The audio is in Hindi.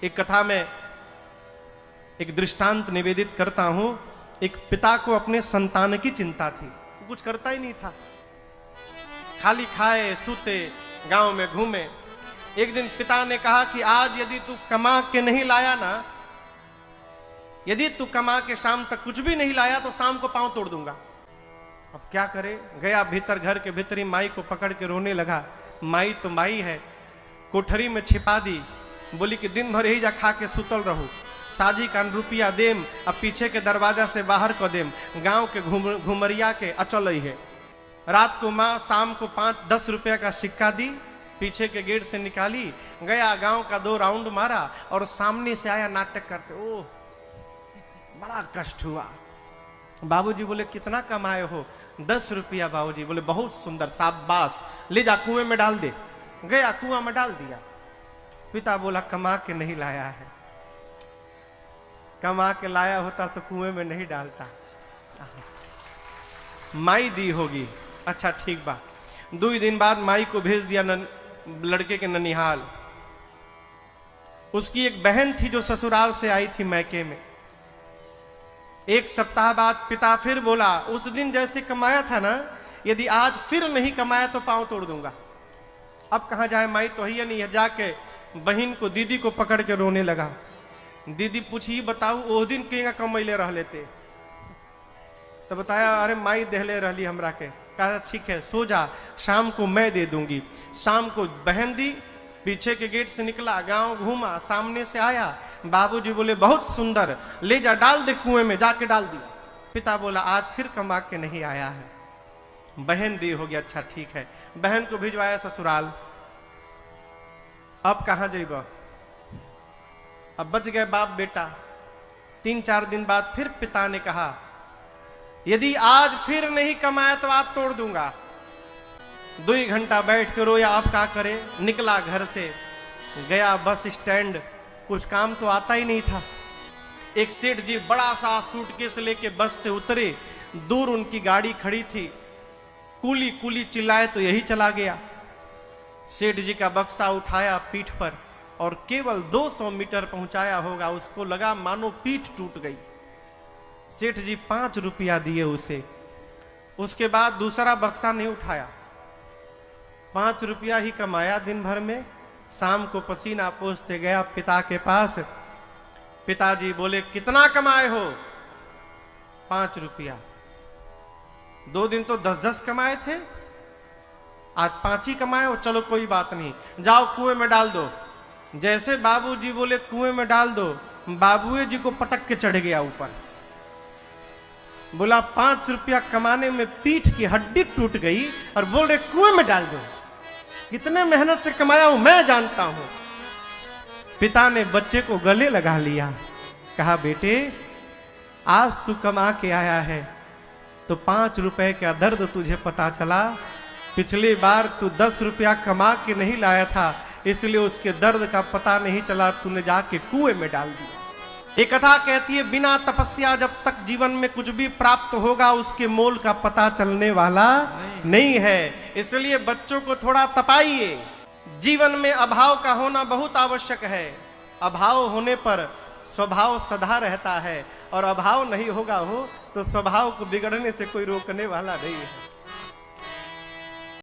एक कथा में एक दृष्टांत निवेदित करता हूं। एक पिता को अपने संतान की चिंता थी, वो कुछ करता ही नहीं था, खाली खाए सूते गांव में घूमे। एक दिन पिता ने कहा कि आज यदि तू कमा के नहीं लाया ना, यदि तू कमा के शाम तक कुछ भी नहीं लाया तो शाम को पांव तोड़ दूंगा। अब क्या करे, गया भीतर, घर के भीतर ही माई को पकड़ के रोने लगा। माई तो माई है, कोठरी में छिपा दी, बोली कि दिन भर यही जा खा के सुतल रहू, साजी का रुपया देम, अब पीछे के दरवाजा से बाहर को देम, गांव के घुमरिया के अचल ही है। रात को माँ शाम को 5-10 रुपया का सिक्का दी, पीछे के गेट से निकाली, गया गांव का 2 राउंड मारा और सामने से आया नाटक करते। ओह बड़ा कष्ट हुआ। बाबूजी बोले कितना कमाए हो? 10 रुपया। बाबूजी बोले बहुत सुंदर, शाबाश, ले जा कुएं में डाल दे। गया कुआं में डाल दिया। पिता बोला कमा के नहीं लाया है, कमा के लाया होता तो कुएं में नहीं डालता, माई दी होगी। अच्छा ठीक बा। 2 दिन बाद माई को भेज दिया लड़के के ननिहाल। उसकी एक बहन थी जो ससुराल से आई थी मैके में। 1 सप्ताह बाद पिता फिर बोला, उस दिन जैसे कमाया था ना, यदि आज फिर नहीं कमाया तो पांव तोड़ दूंगा। अब कहां जाए, माई तो ही नहीं है। जाके बहन को, दीदी को पकड़ के रोने लगा। दीदी पूछी बताऊ वो दिन केगा कमैले रह लेते? तो बताया अरे माई देहले रहली हमरा के। कहा ठीक है सो जा, शाम को मैं दे दूंगी। शाम को बहन दी, पीछे के गेट से निकला, गांव घूमा, सामने से आया। बाबूजी बोले बहुत सुंदर, ले जा डाल दे कुएं में। जाके डाल दिया। पिता बोला आज फिर कमा के नहीं आया है। बहन दी होगी, अच्छा ठीक है। बहन को भिजवाया ससुराल। अब कहां जाइब? अब बच गए बाप बेटा। 3-4 दिन बाद फिर पिता ने कहा यदि आज फिर नहीं कमाया तो आज तोड़ दूंगा। 2 घंटा बैठ के रोया, अब क्या करे। निकला घर से, गया बस स्टैंड, कुछ काम तो आता ही नहीं था। एक सेठ जी बड़ा सा सूटकेस लेके बस से उतरे, दूर उनकी गाड़ी खड़ी थी। कूली कूली चिल्लाए तो यही चला गया। सेठ जी का बक्सा उठाया पीठ पर और केवल 200 मीटर पहुंचाया होगा, उसको लगा मानो पीठ टूट गई। सेठ जी 5 रुपया दिए उसे। उसके बाद दूसरा बक्सा नहीं उठाया। 5 रुपया ही कमाया दिन भर में। शाम को पसीना पोंछते गया पिता के पास। पिताजी बोले कितना कमाए हो? 5 रुपया। 2 दिन तो 10-10 कमाए थे, आज 5 ही कमाए हो। चलो कोई बात नहीं, जाओ कुएं में डाल दो। जैसे बाबूजी बोले कुएं में डाल दो, बाबूए जी को पटक के चढ़ गया ऊपर। बोला 5 रुपया कमाने में पीठ की हड्डी टूट गई और बोल रहे कुएं में डाल दो। कितने मेहनत से कमाया हूं मैं जानता हूं। पिता ने बच्चे को गले लगा लिया, कहा बेटे आज तू कमा के आया है तो 5 रुपए का दर्द तुझे पता चला। पिछली बार तू 10 रुपया कमा के नहीं लाया था, इसलिए उसके दर्द का पता नहीं चला, तूने जाके कुएं में डाल दिया। एक कथा कहती है बिना तपस्या जब तक जीवन में कुछ भी प्राप्त होगा उसके मोल का पता चलने वाला नहीं है। इसलिए बच्चों को थोड़ा तपाइए। जीवन में अभाव का होना बहुत आवश्यक है। अभाव होने पर स्वभाव सदा रहता है और अभाव नहीं होगा हो तो स्वभाव को बिगड़ने से कोई रोकने वाला नहीं है।